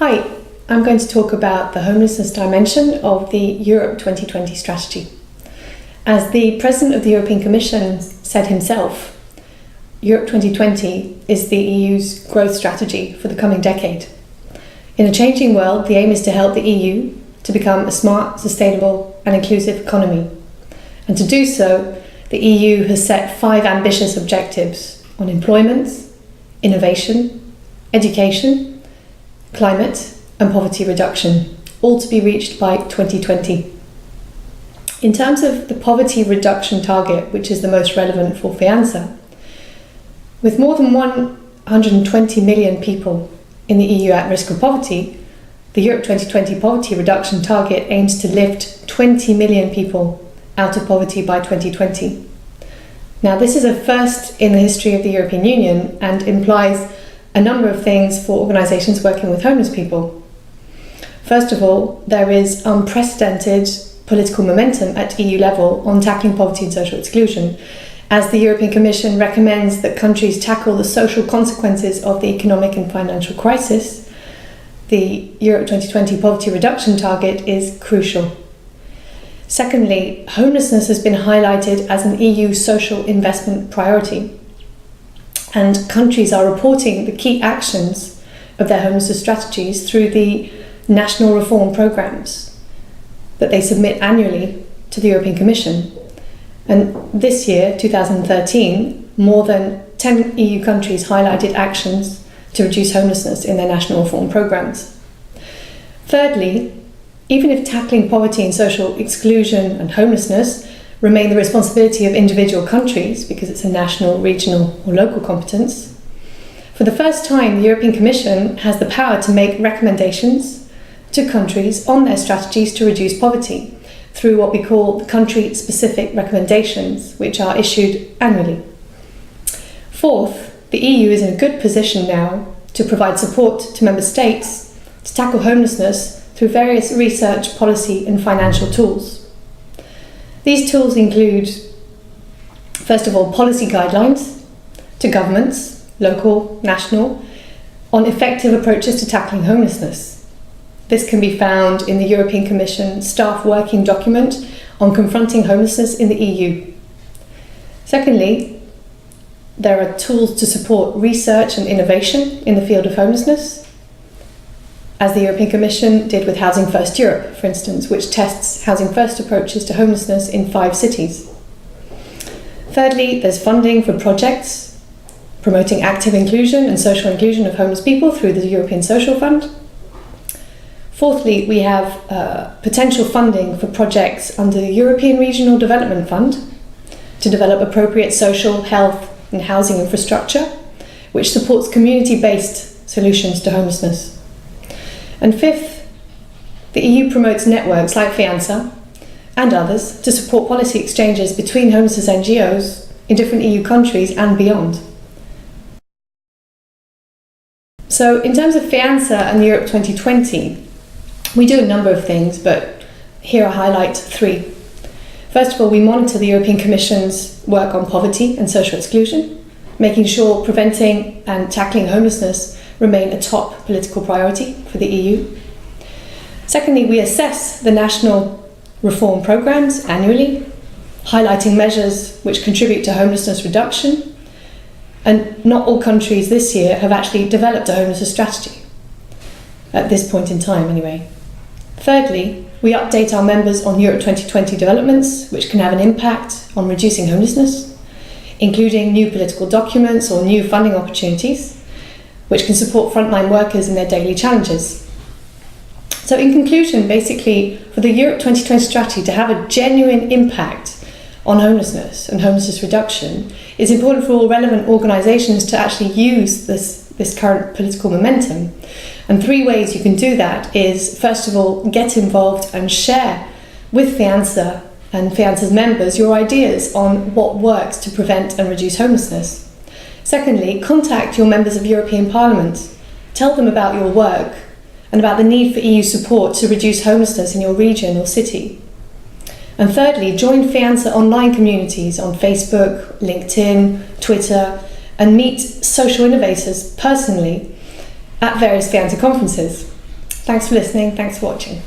Hi, I'm going to talk about the homelessness dimension of the Europe 2020 strategy. As the President of the European Commission said himself, Europe 2020 is the EU's growth strategy for the coming decade. In a changing world, the aim is to help the EU to become a smart, sustainable and inclusive economy. And to do so, the EU has set 5 ambitious objectives on employment, innovation, education, climate and poverty reduction, all to be reached by 2020. In terms of the poverty reduction target, which is the most relevant for FEANZA, with more than 120 million people in the EU at risk of poverty, the Europe 2020 poverty reduction target aims to lift 20 million people out of poverty by 2020. Now, this is a first in the history of the European Union and implies a number of things for organisations working with homeless people. First of all, there is unprecedented political momentum at EU level on tackling poverty and social exclusion, as the European Commission recommends that countries tackle the social consequences of the economic and financial crisis. The Europe 2020 poverty reduction target is crucial. Secondly, homelessness has been highlighted as an EU social investment priority, and countries are reporting the key actions of their homelessness strategies through the national reform programmes that they submit annually to the European Commission. And this year, 2013, more than 10 EU countries highlighted actions to reduce homelessness in their national reform programmes. Thirdly, even if tackling poverty and social exclusion and homelessness remain the responsibility of individual countries because it's a national, regional or local competence, for the first time the European Commission has the power to make recommendations to countries on their strategies to reduce poverty through what we call the country-specific recommendations, which are issued annually. Fourth, the EU is in a good position now to provide support to member states to tackle homelessness through various research, policy and financial tools. These tools include, first of all, policy guidelines to governments, local, national, on effective approaches to tackling homelessness. This can be found in the European Commission staff working document on confronting homelessness in the EU. Secondly, there are tools to support research and innovation in the field of homelessness, as the European Commission did with Housing First Europe, for instance, which tests Housing First approaches to homelessness in 5 cities. Thirdly, there's funding for projects promoting active inclusion and social inclusion of homeless people through the European Social Fund. Fourthly, we have potential funding for projects under the European Regional Development Fund to develop appropriate social, health and housing infrastructure, which supports community-based solutions to homelessness. And fifth, the EU promotes networks like FEANZA and others to support policy exchanges between homelessness NGOs in different EU countries and beyond. So in terms of FEANZA and Europe 2020, we do a number of things, but here I highlight 3. First of all, we monitor the European Commission's work on poverty and social exclusion, making sure preventing and tackling homelessness remain a top political priority for the EU. Secondly, we assess the national reform programmes annually, highlighting measures which contribute to homelessness reduction. And not all countries this year have actually developed a homelessness strategy, at this point in time anyway. Thirdly, we update our members on Europe 2020 developments which can have an impact on reducing homelessness, including new political documents or new funding opportunities, which can support frontline workers in their daily challenges. So in conclusion, basically, for the Europe 2020 strategy to have a genuine impact on homelessness and homelessness reduction, it's important for all relevant organisations to actually use this current political momentum. And 3 ways you can do that is, first of all, get involved and share with FEANZA and FEANZA's members your ideas on what works to prevent and reduce homelessness. Secondly, contact your members of European Parliament. Tell them about your work and about the need for EU support to reduce homelessness in your region or city. And thirdly, join FEANZA online communities on Facebook, LinkedIn, Twitter, and meet social innovators personally at various FEANZA conferences. Thanks for listening. Thanks for watching.